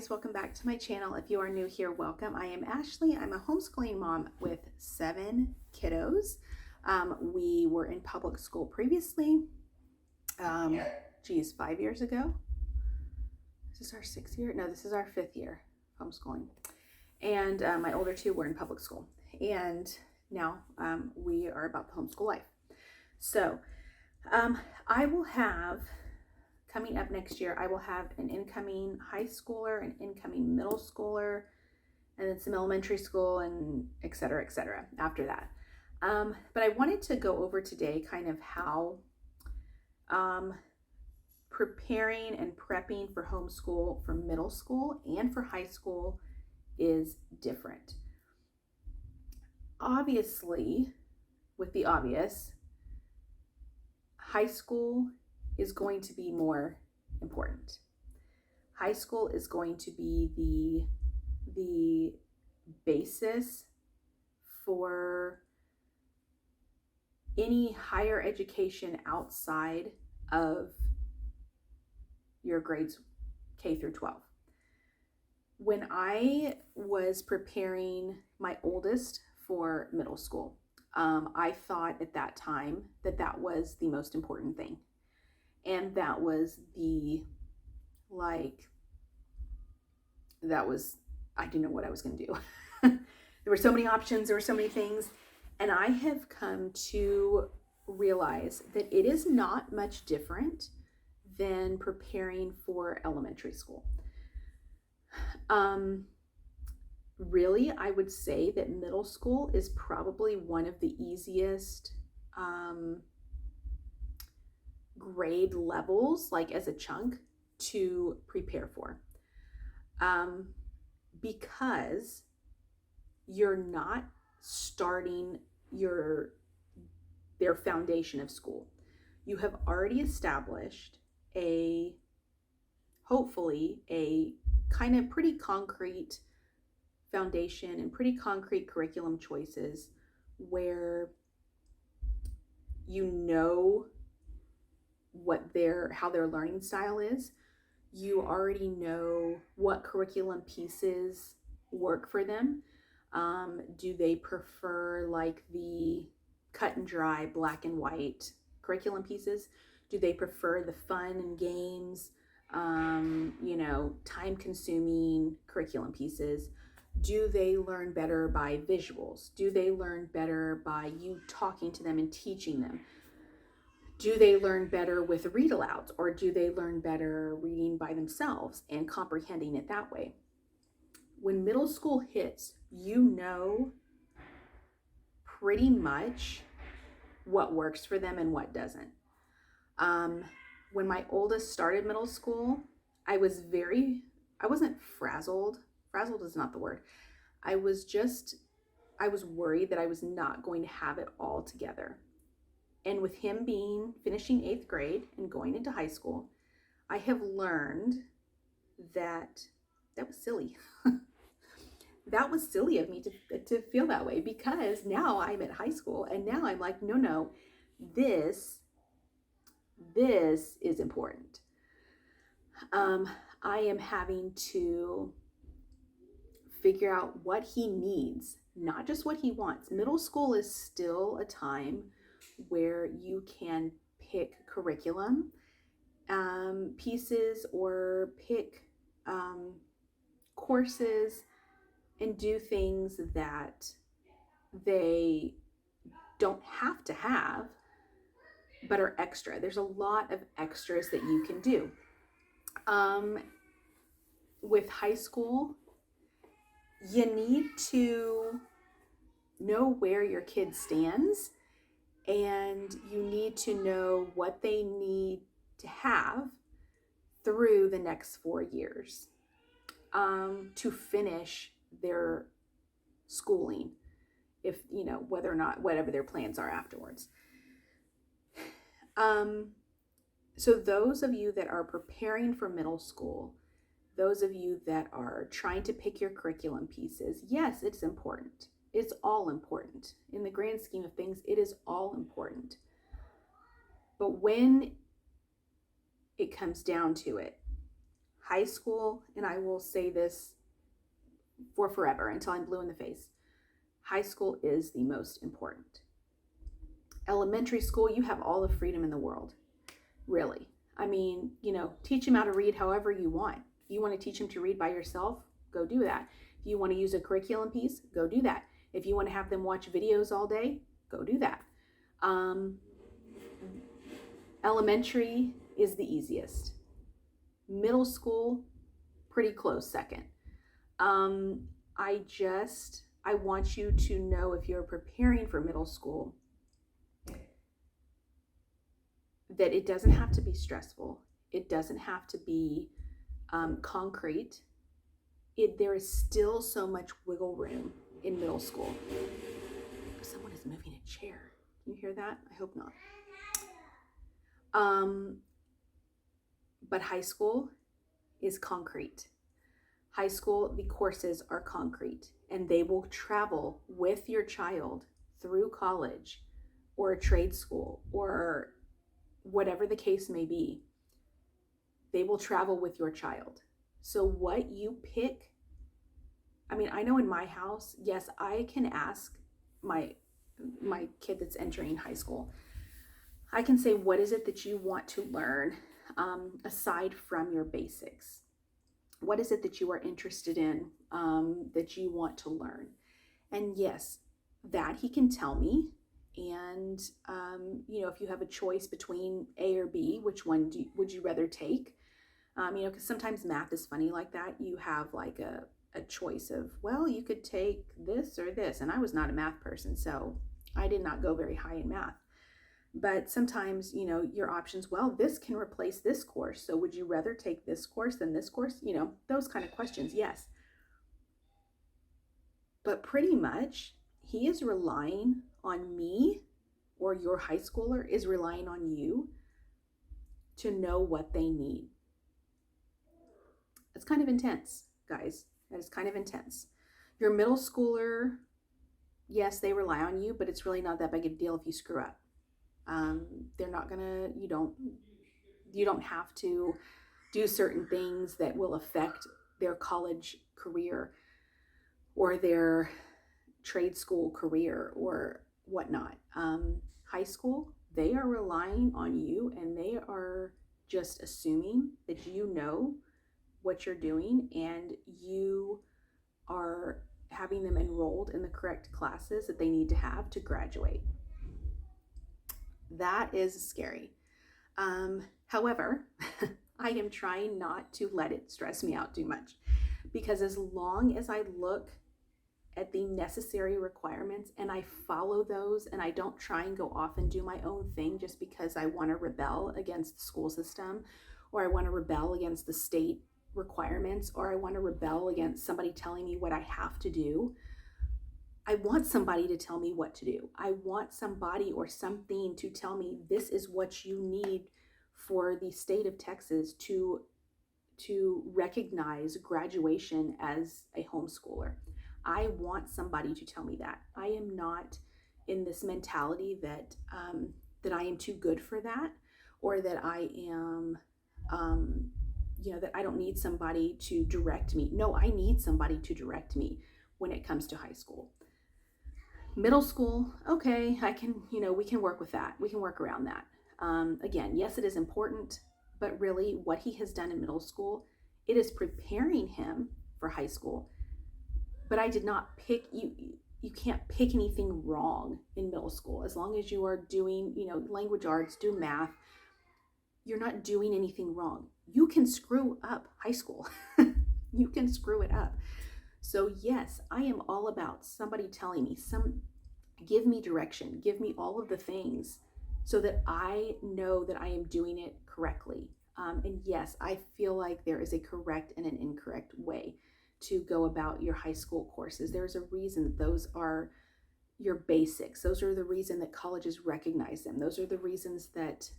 guys, welcome back to my channel. If you are new here, welcome. I am Ashley. I'm a homeschooling mom with 7 kiddos. We were in public school previously, 5 years ago. Is this our 6th year? No, this is our 5th year homeschooling. And my older 2 were in public school. And now we are about the homeschool life. So I will have, coming up next year, I will have an incoming high schooler, an incoming middle schooler, and then some elementary school, and et cetera, after that. But I wanted to go over today kind of how preparing and prepping for homeschool for middle school and for high school is different. Obviously, with the obvious, high school is going to be more important. High school is going to be the basis for any higher education outside of your grades K through 12. When I was preparing my oldest for middle school, I thought at that time that was the most important thing. And that was I didn't know what I was going to do. There were so many options, there were so many things. And I have come to realize that it is not much different than preparing for elementary school. Really, I would say that middle school is probably one of the easiest grade levels, like as a chunk, to prepare for, because you're not starting their foundation of school. You have already established hopefully a kind of pretty concrete foundation and pretty concrete curriculum choices where you know how their learning style is. You already know what curriculum pieces work for them. Do they prefer like the cut and dry black and white curriculum pieces? Do they prefer the fun and games, time consuming curriculum pieces? Do they learn better by visuals? Do they learn better by you talking to them and teaching them? Do they learn better with read alouds, or do they learn better reading by themselves and comprehending it that way? When middle school hits, you know pretty much what works for them and what doesn't. When my oldest started middle school, I wasn't frazzled. Frazzled is not the word. I was worried that I was not going to have it all together. And with him finishing 8th grade and going into high school, I have learned that was silly. That was silly of me to feel that way, because now I'm at high school and now I'm like, no, this is important. I am having to figure out what he needs, not just what he wants. Middle school is still a time where you can pick curriculum pieces or pick courses and do things that they don't have to have, but are extra. There's a lot of extras that you can do. With high school, you need to know where your kid stands, and you need to know what they need to have through the next 4 years to finish their schooling, whether or not, whatever their plans are afterwards. So those of you that are preparing for middle school, those of you that are trying to pick your curriculum pieces, yes, it's important. It's all important. In the grand scheme of things, it is all important. But when it comes down to it, High school, and I will say this for forever until I'm blue in the face, high school is the most important. Elementary school, you have all the freedom in the world, really. I mean, teach them how to read however you want. If you want to teach them to read by yourself, go do that. If you want to use a curriculum piece, go do that. If you want to have them watch videos all day, go do that. Elementary is the easiest. Middle school, pretty close second. I want you to know, if you're preparing for middle school, that it doesn't have to be stressful. It doesn't have to be concrete. There is still so much wiggle room in middle school. Someone is moving a chair. Can you hear that? I hope not. But high school is concrete. High school, the courses are concrete, and they will travel with your child through college or a trade school or whatever the case may be. They will travel with your child. So what you pick, I know in my house, yes, I can ask my kid that's entering high school, I can say, what is it that you want to learn aside from your basics? What is it that you are interested in, that you want to learn? And yes, that he can tell me. And, if you have a choice between A or B, which one would you rather take? Because sometimes math is funny like that. You have like a choice of, well, you could take this or this. And I was not a math person, so I did not go very high in math. But sometimes, your options, well, this can replace this course. So would you rather take this course than this course? Those kind of questions, yes. But pretty much he is relying on me, or your high schooler is relying on you to know what they need. It's kind of intense, guys. That is kind of intense. Your middle schooler, yes, they rely on you, but it's really not that big a deal if you screw up. They're not gonna, you don't have to do certain things that will affect their college career or their trade school career or whatnot. High school, they are relying on you, and they are just assuming that you know what you're doing and you are having them enrolled in the correct classes that they need to have to graduate. That is scary. However, I am trying not to let it stress me out too much, because as long as I look at the necessary requirements and I follow those, and I don't try and go off and do my own thing just because I want to rebel against the school system, or I want to rebel against the state requirements, or I want to rebel against somebody telling me what I have to do. I want somebody to tell me what to do. I want somebody or something to tell me, this is what you need for the state of Texas to recognize graduation as a homeschooler. I want somebody to tell me that. I am not in this mentality that I am too good for that, or that I am, that I don't need somebody to direct me. No, I need somebody to direct me when it comes to high school. Middle school, okay, we can work with that. We can work around that. Again, yes, it is important, but really what he has done in middle school, it is preparing him for high school. But I did not pick, you can't pick anything wrong in middle school. As long as you are doing, language arts, do math, you're not doing anything wrong. You can screw up high school. You can screw it up. So yes, I am all about somebody telling me, give me direction, give me all of the things so that I know that I am doing it correctly. And yes, I feel like there is a correct and an incorrect way to go about your high school courses. There's a reason that those are your basics. Those are the reason that colleges recognize them. Those are the reasons that,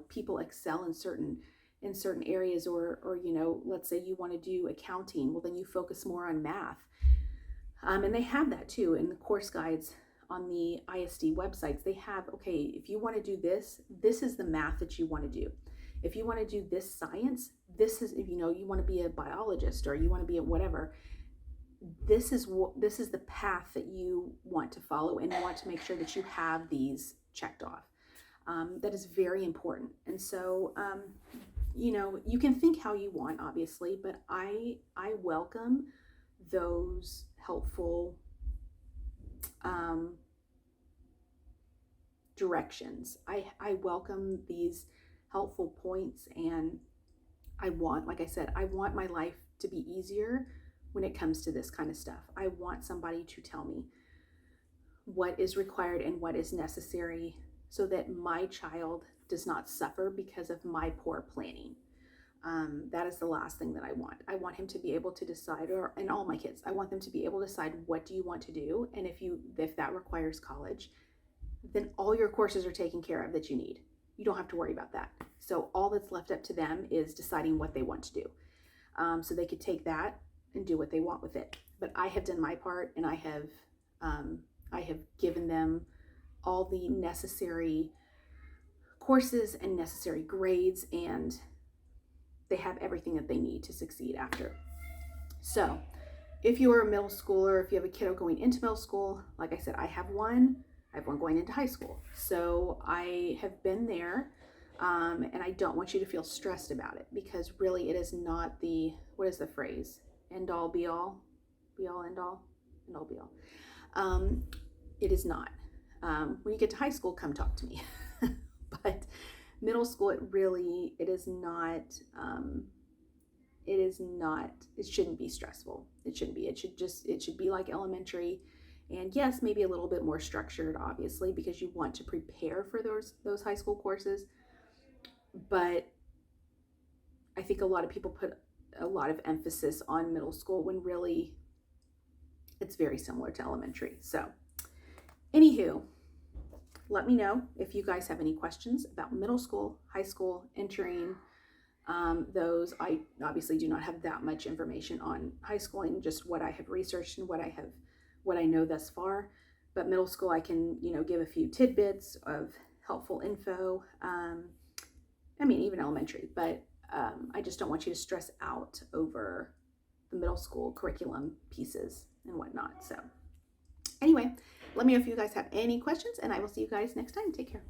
people excel in certain areas, or let's say you want to do accounting, well, then you focus more on math. And they have that too in the course guides on the ISD websites. They have, okay, if you want to do this, this is the math that you want to do. If you want to do this science, this is, you want to be a biologist or you want to be a whatever, this is the path that you want to follow and want to make sure that you have these checked off. That is very important. And so, you can think how you want, obviously, but I welcome those helpful directions. I welcome these helpful points, and like I said, I want my life to be easier when it comes to this kind of stuff. I want somebody to tell me what is required and what is necessary so that my child does not suffer because of my poor planning. That is the last thing that I want. I want him to be able to decide, and all my kids, I want them to be able to decide, what do you want to do? And if that requires college, then all your courses are taken care of that you need. You don't have to worry about that. So all that's left up to them is deciding what they want to do. So they could take that and do what they want with it. But I have done my part, and I have given them all the necessary courses and necessary grades, and they have everything that they need to succeed after. So if you are a middle schooler, if you have a kiddo going into middle school, like I said, I have one going into high school. So I have been there, and I don't want you to feel stressed about it, because really it is not what is the phrase? End all be all, end all be all. It is not. When you get to high school, come talk to me. But middle school, it is not, it shouldn't be stressful. It shouldn't be. It should be like elementary. And yes, maybe a little bit more structured, obviously, because you want to prepare for those high school courses. But I think a lot of people put a lot of emphasis on middle school when really it's very similar to elementary. So anywho, let me know if you guys have any questions about middle school, high school, entering those. I obviously do not have that much information on high school, and just what I have researched and what I know thus far. But middle school, I can, give a few tidbits of helpful info. Even elementary, but I just don't want you to stress out over the middle school curriculum pieces and whatnot. So anyway, let me know if you guys have any questions, and I will see you guys next time. Take care.